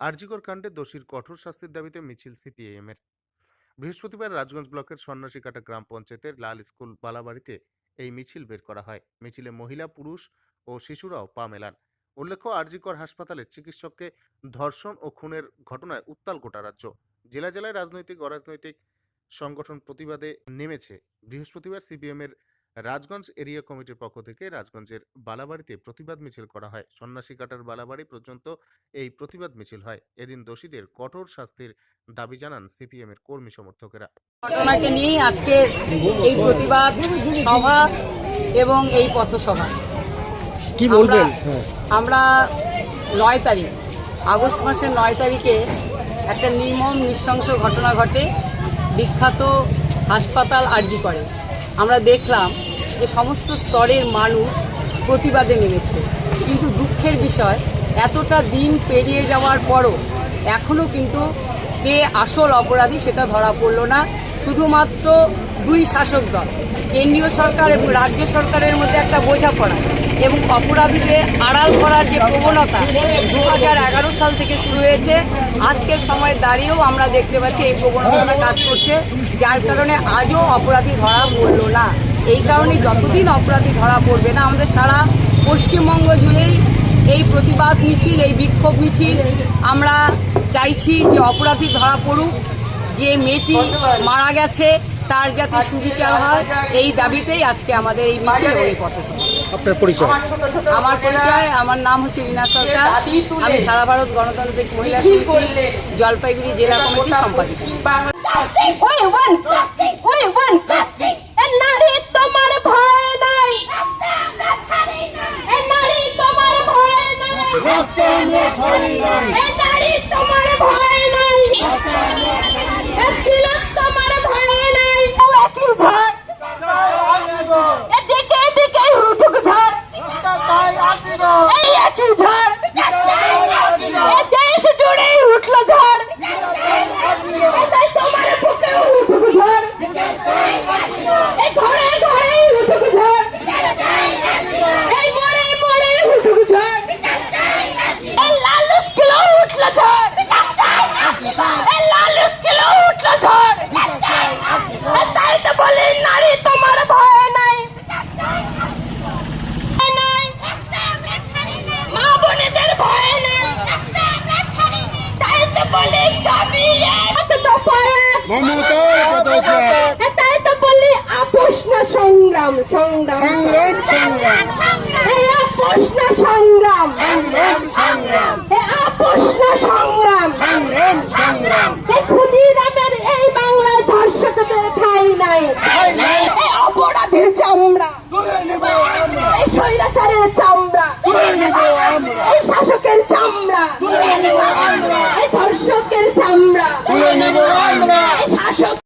আরজিকর কাণ্ডে দোষীর কঠোর শাস্তির দাবিতে মিছিল সিপিআইএমের। বৃহস্পতিবার রাজগঞ্জ ব্লকের সন্ন্যাসীকাটা গ্রাম পঞ্চায়েতের লাল স্কুল বালাবাড়িতে এই মিছিল বের করা হয়। মিছিলে মহিলা, পুরুষ ও শিশুরাও পা মেলান। উল্লেখ্য, আরজিকর হাসপাতালের চিকিৎসককে ধর্ষণ ও খুনের ঘটনায় উত্তাল গোটা রাজ্য। জেলায় জেলায় রাজনৈতিক অরাজনৈতিক সংগঠন প্রতিবাদে নেমেছে। বৃহস্পতিবার সিপিএমের রাজগঞ্জ এরিয়া কমিটির পক্ষ থেকে রাজগঞ্জের বালাবাড়িতে প্রতিবাদ মিছিল করা হয়। সন্ন্যাসীকাটার বালাবাড়ি পর্যন্ত এই প্রতিবাদ মিছিল হয়। এদিন দোষীদের কঠোর শাস্তির দাবি জানান সিপিএমের কর্মী সমর্থকেরা। ঘটনাকে নিয়ে আজকে এই প্রতিবাদ সভা এবং এই পথসভা। কি বলবেন? আমরা 9 তারিখ আগস্ট মাসের 9 তারিখে একটা নির্মম নৃশংস ঘটনা ঘটে বিখ্যাত হাসপাতাল আরজি করে। আমরা দেখলাম যে সমস্ত স্তরের মানুষ প্রতিবাদে নেমেছে, কিন্তু দুঃখের বিষয় এতটা দিন পেরিয়ে যাওয়ার পরও এখনও কিন্তু কে আসল অপরাধী সেটা ধরা পড়ল না। শুধুমাত্র দুই শাসক দল, কেন্দ্রীয় সরকার এবং রাজ্য সরকারের মধ্যে একটা বোঝাপড়া এবং অপরাধীদের আড়াল করার যে প্রবণতা 2011 সাল থেকে শুরু হয়েছে, আজকের সময় দাঁড়িয়েও আমরা দেখতে পাচ্ছি এই প্রবণতা কাজ করছে, যার কারণে আজও অপরাধী ধরা পড়ল না। এই কারণে যতদিন অপরাধী ধরা পড়বে না, আমাদের সারা পশ্চিমবঙ্গ জুড়েই এই প্রতিবাদ মিছিল, এই বিক্ষোভ মিছিল আমরা চাইছি যে অপরাধী ধরা পড়ুক, যে মেয়েটি মারা গেছে তার যাতে সুবিচার হয়, এই দাবিতেই আজকে আমাদের এই মিছিল ও এই পথসভা। আপনার পরিচয়? আমার পরিচয়, আমার নাম হচ্ছে রীনা সরকার। আমি সারা ভারত গণতান্ত্রিক মহিলা শিল্পী জলপাইগুড়ি জেলা কমিটির সম্পাদিকা। তাই তো বলি আপোষ না সংগ্রাম, সংগ্রাম সংগ্রাম সংগ্রাম আপোষ না সংগ্রাম, সংগ্রাম আপোষ না সংগ্রাম, সংগ্রাম সংগ্রাম ক্ষুদিরামের এই বাংলায় ধর্ষকদের ঠাঁই নাই। এই অপরাধের চামড়া, এই স্বৈরাচারের চামড়া, এই শাসকের চামড়া, এই ধর্ষকের চামড়া, এই শাসক